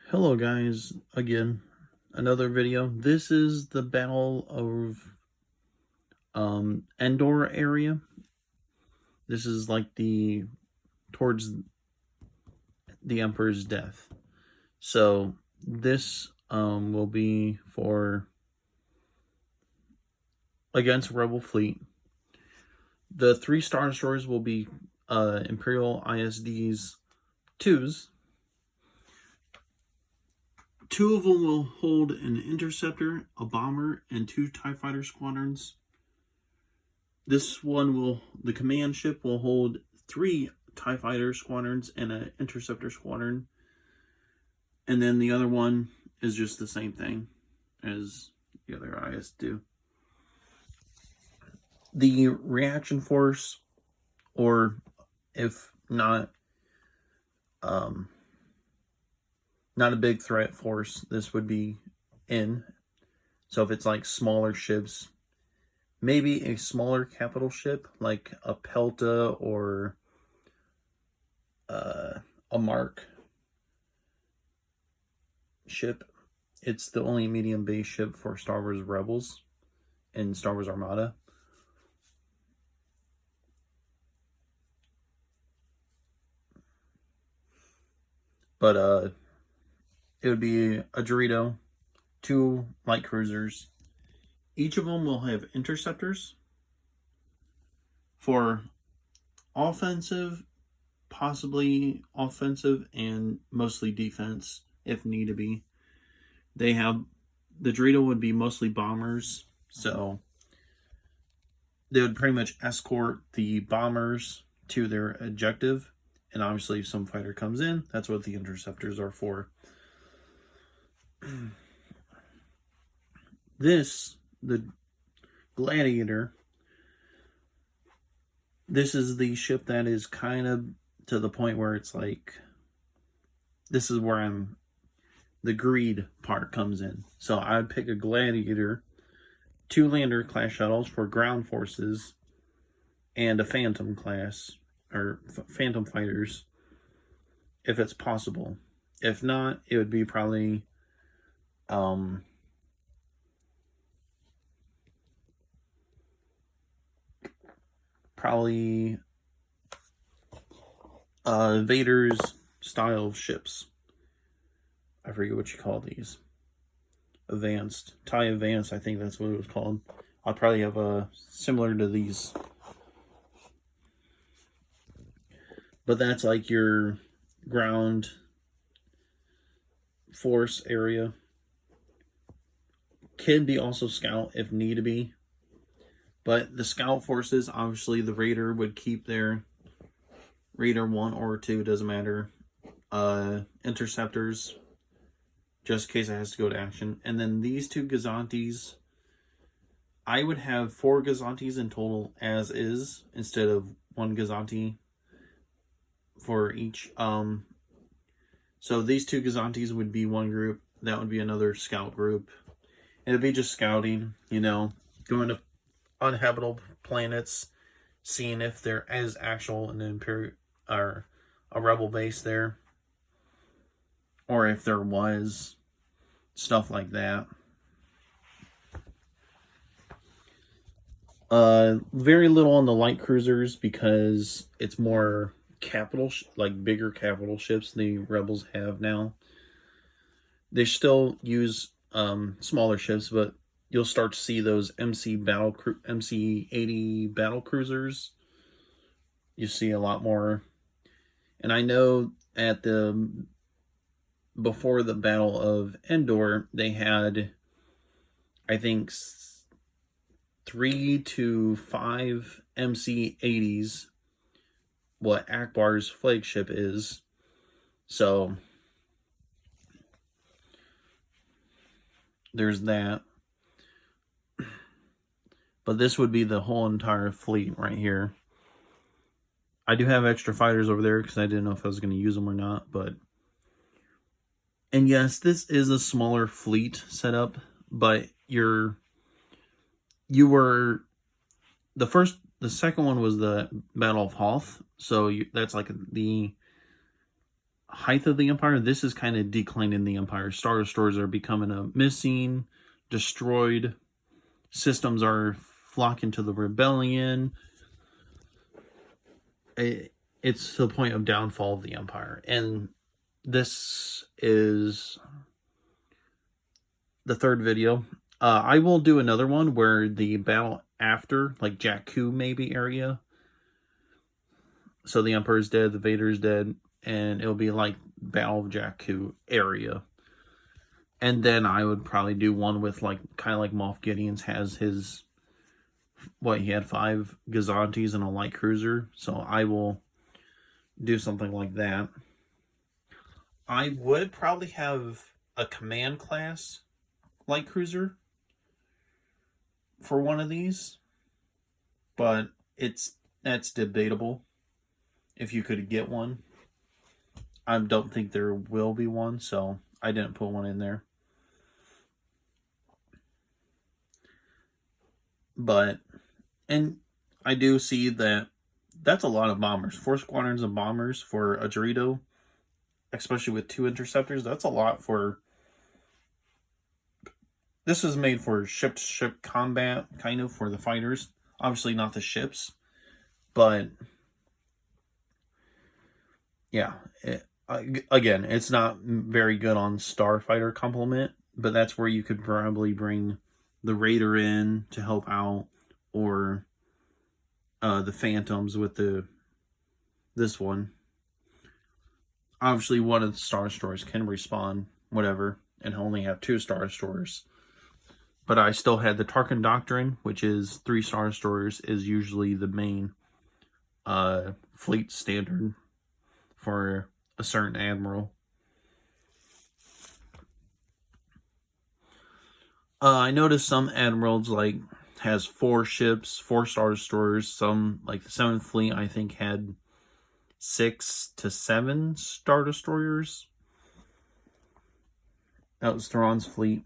Hello guys, again, another video. This is the Battle of Endor area. This is like towards the Emperor's death. So this will be for against Rebel fleet. The 3 Star Destroyers will be Imperial ISD's 2s. 2 of them will hold an interceptor, a bomber, and 2 TIE fighter squadrons. The command ship will hold 3 TIE fighter squadrons and an interceptor squadron. And then the other one is just the same thing as the other IS do. The reaction force, or if not, not a big threat force, this would be in. So if it's like smaller ships, maybe a smaller capital ship like a Pelta or a Mark ship. It's the only medium base ship for Star Wars Rebels and Star Wars Armada. But it would be a Dorito, 2 light cruisers. Each of them will have interceptors for offensive, possibly offensive, and mostly defense if need to be. The Dorito would be mostly bombers, so they would pretty much escort the bombers to their objective. And obviously, if some fighter comes in, that's what the interceptors are for. The Gladiator, this is the ship that is kind of to the point where it's like, this is where the greed part comes in. So I would pick a Gladiator, 2 Lander class shuttles for ground forces, and a Phantom class, or Phantom fighters, if it's possible. If not, it would be probably Vader's style ships. I forget what you call these. Advanced. TIE Advanced, I think that's what it was called. I'll probably have a similar to these. But that's like your ground force area. Can be also scout if need to be. But the scout forces, obviously the Raider would keep their Raider 1 or 2, doesn't matter. Interceptors, just in case it has to go to action. And then these 2 Gazantes, I would have 4 Gazantes in total as is, instead of 1 Gazante for each. So these 2 Gazantes would be one group. That would be another scout group. It'd be just scouting, going to uninhabitable planets, seeing if there is actual an Imperial or a rebel base there, or if there was, stuff like that. Very little on the light cruisers because it's more bigger capital ships the rebels have now. They still use smaller ships, but you'll start to see those MC-80 battle cruisers. You see a lot more. And I know before the Battle of Endor, they had, I think, 3 to 5 MC-80s, what Akbar's flagship is. So there's that. But this would be the whole entire fleet right here. I do have extra fighters over there because I didn't know if I was going to use them or not. And yes, this is a smaller fleet setup, but the second one was the Battle of Hoth. So that's like height of the Empire, this is kind of declining the Empire. Star Destroyers are becoming a missing, destroyed. Systems are flocking to the rebellion. It's to the point of downfall of the Empire. And this is the third video. I will do another one where the battle after, like Jakku maybe area. So the Emperor's dead, the Vader's dead, and it'll be like Battle of Jakku area. And then I would probably do one with like kind of like Moff Gideon's has his, what, he had 5 Gazantes and a light cruiser. So I will do something like that. I would probably have a command class light cruiser for one of these, but that's debatable if you could get one. I don't think there will be one, so I didn't put one in there. But, and I do see that that's a lot of bombers. 4 squadrons of bombers for a Dorito, especially with 2 interceptors. That's a lot for... This is made for ship-to-ship combat, kind of, for the fighters. Obviously not the ships, but... Yeah, again, it's not very good on Starfighter complement, but that's where you could probably bring the Raider in to help out, or the Phantoms with this one. Obviously, one of the Star Destroyers can respawn, whatever, and only have 2 Star Destroyers. But I still had the Tarkin Doctrine, which is 3 Star Destroyers, is usually the main fleet standard for a certain admiral. I noticed some admirals like has 4 ships, 4 Star Destroyers. Some, like the 7th Fleet, I think had 6 to 7 Star Destroyers. That was Thrawn's fleet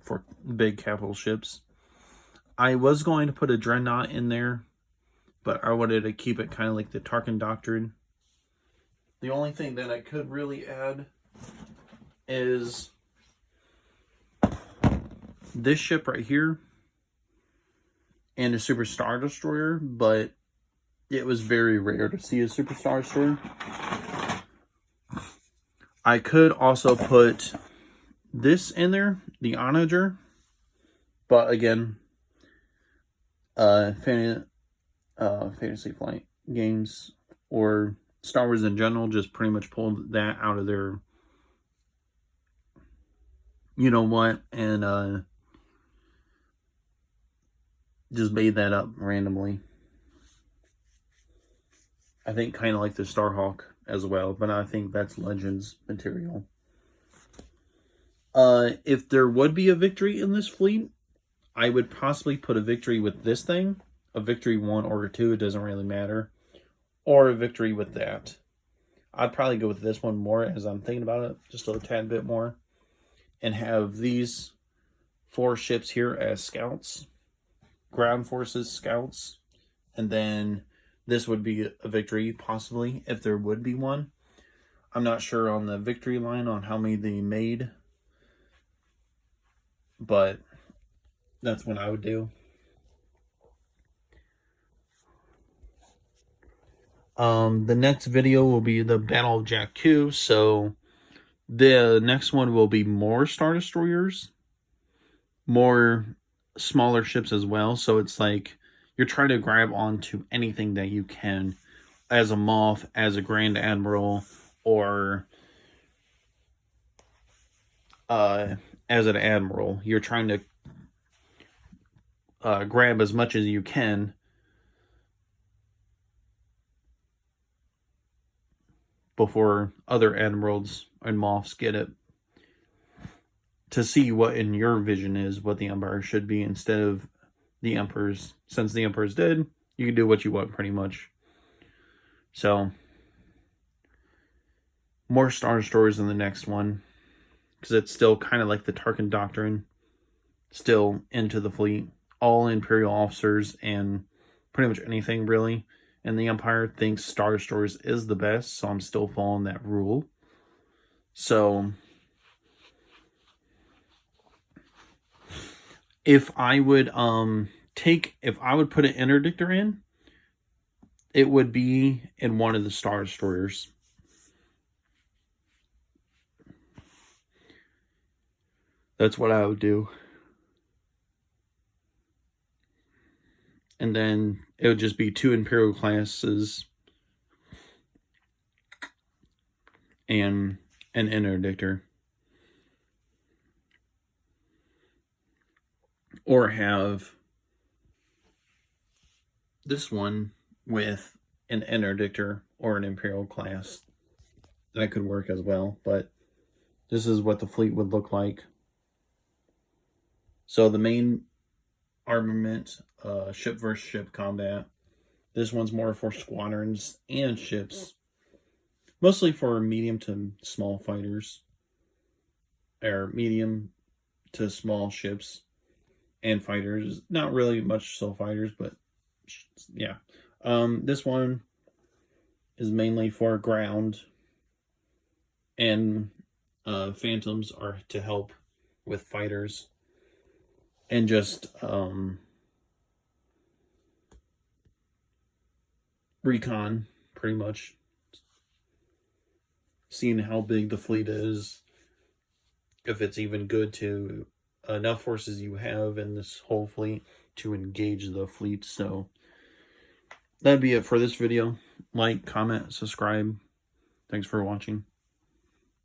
for big capital ships. I was going to put a Dreadnought in there, but I wanted to keep it kind of like the Tarkin Doctrine. The only thing that I could really add is this ship right here and a Super Star Destroyer, but it was very rare to see a Super Star Destroyer. I could also put this in there, the Onager, but again, Fantasy Flight Games or Star Wars in general just pretty much pulled that out of their you know what, and just made that up randomly. I think kind of like the Starhawk as well, but I think that's Legends material. If there would be a victory in this fleet, I would possibly put a victory with this thing. A victory 1 or 2, it doesn't really matter. Or a victory with that. I'd probably go with this one more as I'm thinking about it, just a tad bit more. And have these 4 ships here as scouts. Ground forces scouts. And then this would be a victory, possibly, if there would be one. I'm not sure on the victory line on how many they made. But that's what I would do. The next video will be the Battle of Jakku, so the next one will be more Star Destroyers, more smaller ships as well, so it's like you're trying to grab onto anything that you can as a Moff, as a Grand Admiral, or as an Admiral. You're trying to grab as much as you can before other admirals and Moffs get it, to see what in your vision is what the Empire should be, instead of the Emperor's. Since the Emperor's dead, you can do what you want pretty much. So more Star Destroyers in the next one, because it's still kind of like the Tarkin Doctrine, still into the fleet, all Imperial officers and pretty much anything really. And the Empire thinks Star Destroyers is the best, so I'm still following that rule. So if I would put an interdictor in, it would be in one of the Star Destroyers. That's what I would do. And then it would just be 2 Imperial classes and an interdictor. Or have this one with an interdictor or an Imperial class. That could work as well, but this is what the fleet would look like. So the main armament, ship versus ship combat. This one's more for squadrons and ships. Mostly for medium to small fighters. Or medium to small ships and fighters. Not really much so fighters, but yeah. This one is mainly for ground. And phantoms are to help with fighters. And just recon, pretty much. Seeing how big the fleet is. If it's even good to enough forces you have in this whole fleet to engage the fleet. So that'd be it for this video. Like, comment, subscribe. Thanks for watching.